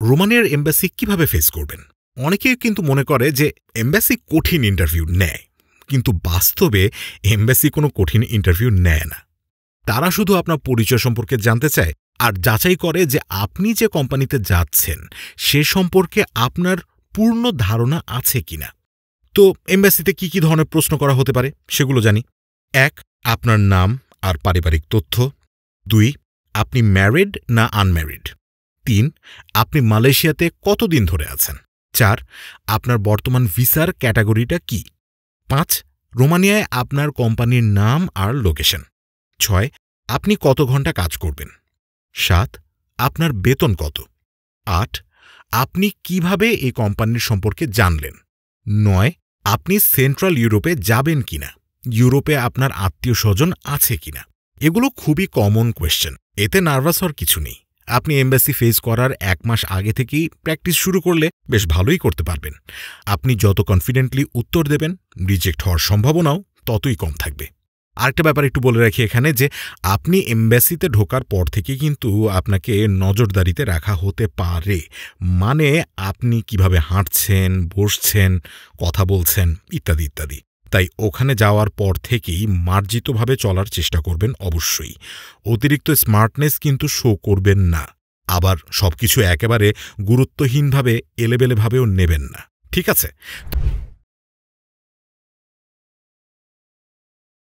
রোমানিয়ার embassy কিভাবে face করবেন? অনেকেই কিন্তু মনে করে যে এম্বাসি কঠিন ইন্টারভিউ নেয়, কিন্তু বাস্তবে এম্বাসি কোনো কঠিন ইন্টারভিউ নেয় না। তারা শুধু আপনার পরিচয় সম্পর্কে জানতে চায় আর যাচাই করে যে আপনি যে কোম্পানিতে যাচ্ছেন সে সম্পর্কে আপনার পূর্ণ ধারণা আছে কিনা। তো এম্বাসিতে কি কি ধরনের প্রশ্ন করা হতে পারে সেগুলো জানি। ১. আপনার নাম আর পারিবারিক তথ্য। ২. আপনি ম্যারিড না আনম্যারিড। ৩. আপনি মালয়েশিয়াতে কতদিন ধরে আছেন। ৪. আপনার বর্তমান ভিসার ক্যাটাগরিটা কি। ৫. রোমানিয়ায় আপনার কোম্পানির নাম আর লোকেশন। ৬. আপনি কত ঘন্টা কাজ করবেন। ৭. আপনার বেতন কত। ৮. আপনি কিভাবে এই কোম্পানির সম্পর্কে জানলেন। ৯. আপনি সেন্ট্রাল ইউরোপে যাবেন কিনা, ইউরোপে আপনার আত্মীয় স্বজন আছে কিনা। এগুলো খুবই কমন কোয়েশ্চেন, এতে নার্ভাস হওয়ার কিছু নেই। আপনি এম্বাসি ফেস করার ১ মাস আগে থেকেই প্র্যাকটিস শুরু করলে বেশ ভালোই করতে পারবেন। আপনি যত কনফিডেন্টলি উত্তর দেবেন, রিজেক্ট হওয়ার সম্ভাবনাও ততই কম থাকবে। আরেকটা ব্যাপার একটু বলে রাখি এখানে যে আপনি এম্বাসিতে ঢোকার পর থেকে কিন্তু আপনাকে নজরদারিতে রাখা হতে পারে। মানে আপনি কিভাবে হাঁটছেন, বসছেন, কথা বলছেন ইত্যাদি ইত্যাদি। তাই ওখানে যাওয়ার পর থেকেই মার্জিতভাবে চলার চেষ্টা করবেন অবশ্যই। অতিরিক্ত স্মার্টনেস কিন্তু শো করবেন না। আবার সবকিছু একেবারে গুরুত্বহীনভাবে এলেবেলেভাবেও নেবেন না, ঠিক আছে?